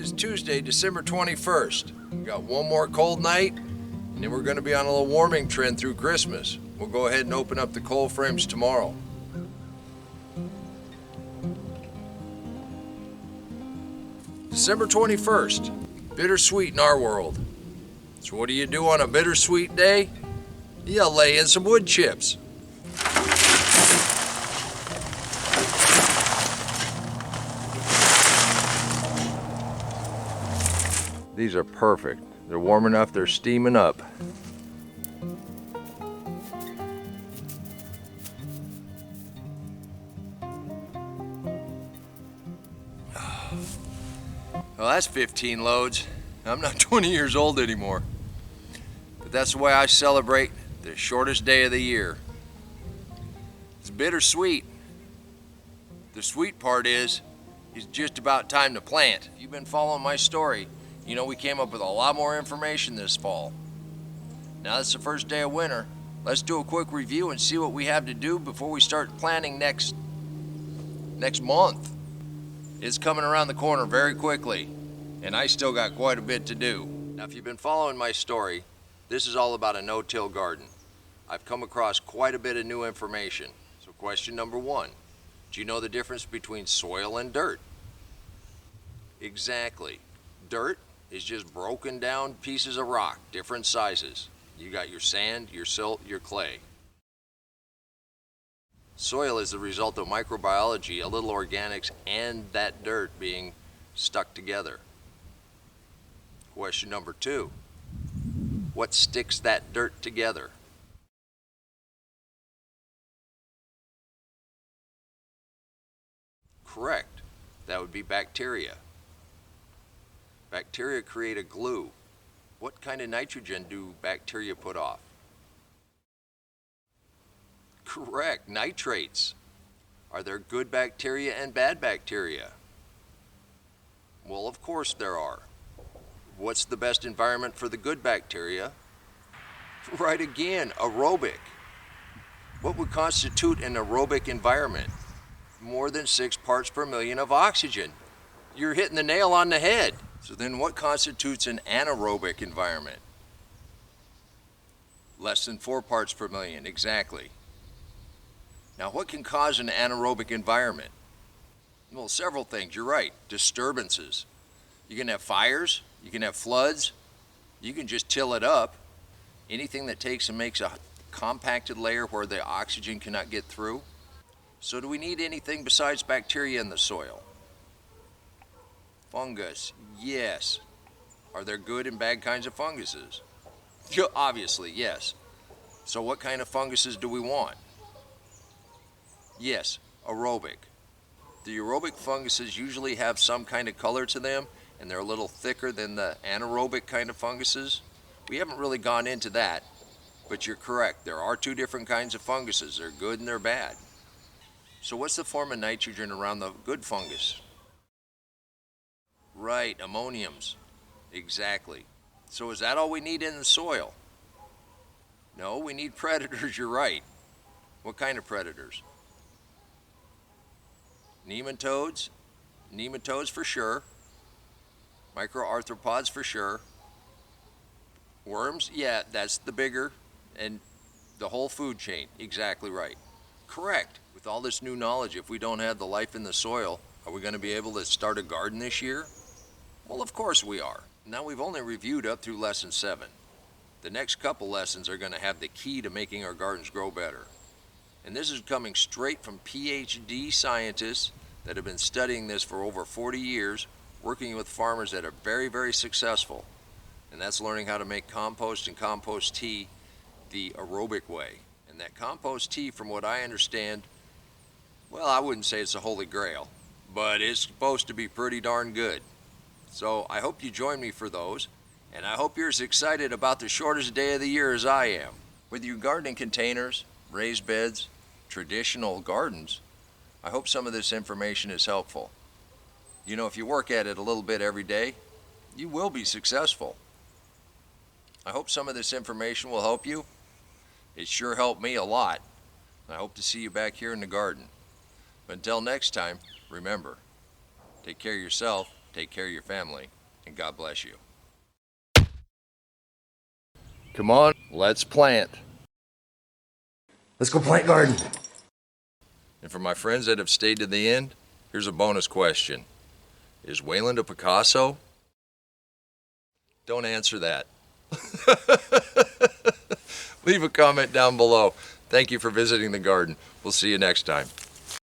is Tuesday, December 21st. We got one more cold night, and then we're going to be on a little warming trend through Christmas. We'll go ahead and open up the cold frames tomorrow. December 21st, bittersweet in our world. So what do you do on a bittersweet day? You lay in some wood chips. These are perfect. They're warm enough, they're steaming up. Well, that's 15 loads. I'm not 20 years old anymore. But that's the way I celebrate the shortest day of the year. It's bittersweet. The sweet part is, it's just about time to plant. If you've been following my story, you know we came up with a lot more information this fall. Now it's the first day of winter. Let's do a quick review and see what we have to do before we start planting next month. It's coming around the corner very quickly, and I still got quite a bit to do. Now, if you've been following my story, this is all about a no-till garden. I've come across quite a bit of new information. So question number one, do you know the difference between soil and dirt? Exactly. Dirt is just broken down pieces of rock, different sizes. You got your sand, your silt, your clay. Soil is the result of microbiology, a little organics, and that dirt being stuck together. Question number two, what sticks that dirt together? Correct, that would be bacteria. Bacteria create a glue. What kind of nitrogen do bacteria put off? Correct, nitrates. Are there good bacteria and bad bacteria? Well, of course there are. What's the best environment for the good bacteria? Right again, aerobic. What would constitute an aerobic environment? More than 6 parts per million of oxygen. You're hitting the nail on the head. So then what constitutes an anaerobic environment? Less than 4 parts per million, exactly. Now, what can cause an anaerobic environment? Well, several things, you're right. Disturbances. You can have fires, you can have floods, you can just till it up. Anything that takes and makes a compacted layer where the oxygen cannot get through. So do we need anything besides bacteria in the soil? Fungus, yes. Are there good and bad kinds of funguses? Obviously, yes. So what kind of funguses do we want? Yes, aerobic. The aerobic funguses usually have some kind of color to them, and they're a little thicker than the anaerobic kind of funguses. We haven't really gone into that, but you're correct. There are 2 different kinds of funguses. They're good and they're bad. So what's the form of nitrogen around the good fungus? Right, ammoniums. Exactly. So is that all we need in the soil? No, we need predators, you're right. What kind of predators? Nematodes. Nematodes for sure. Microarthropods for sure. Worms, yeah, that's the bigger, and the whole food chain, exactly right. Correct. With all this new knowledge, if we don't have the life in the soil, are we going to be able to start a garden this year? Well, of course we are. Now we've only reviewed up through lesson 7. The next couple lessons are going to have the key to making our gardens grow better. And this is coming straight from PhD scientists that have been studying this for over 40 years, working with farmers that are very, very successful. And that's learning how to make compost and compost tea the aerobic way. And that compost tea, from what I understand, well, I wouldn't say it's the holy grail, but it's supposed to be pretty darn good. So I hope you join me for those, and I hope you're as excited about the shortest day of the year as I am. Whether you garden in containers, raised beds, traditional gardens, I hope some of this information is helpful. You know, if you work at it a little bit every day, you will be successful. I hope some of this information will help you. It sure helped me a lot. I hope to see you back here in the garden. But until next time, remember, take care of yourself, take care of your family. and God bless you. Come on, let's plant. Let's go plant garden. And for my friends that have stayed to the end, here's a bonus question. Is Wayland a Picasso? Don't answer that. Leave a comment down below. Thank you for visiting the garden. We'll see you next time.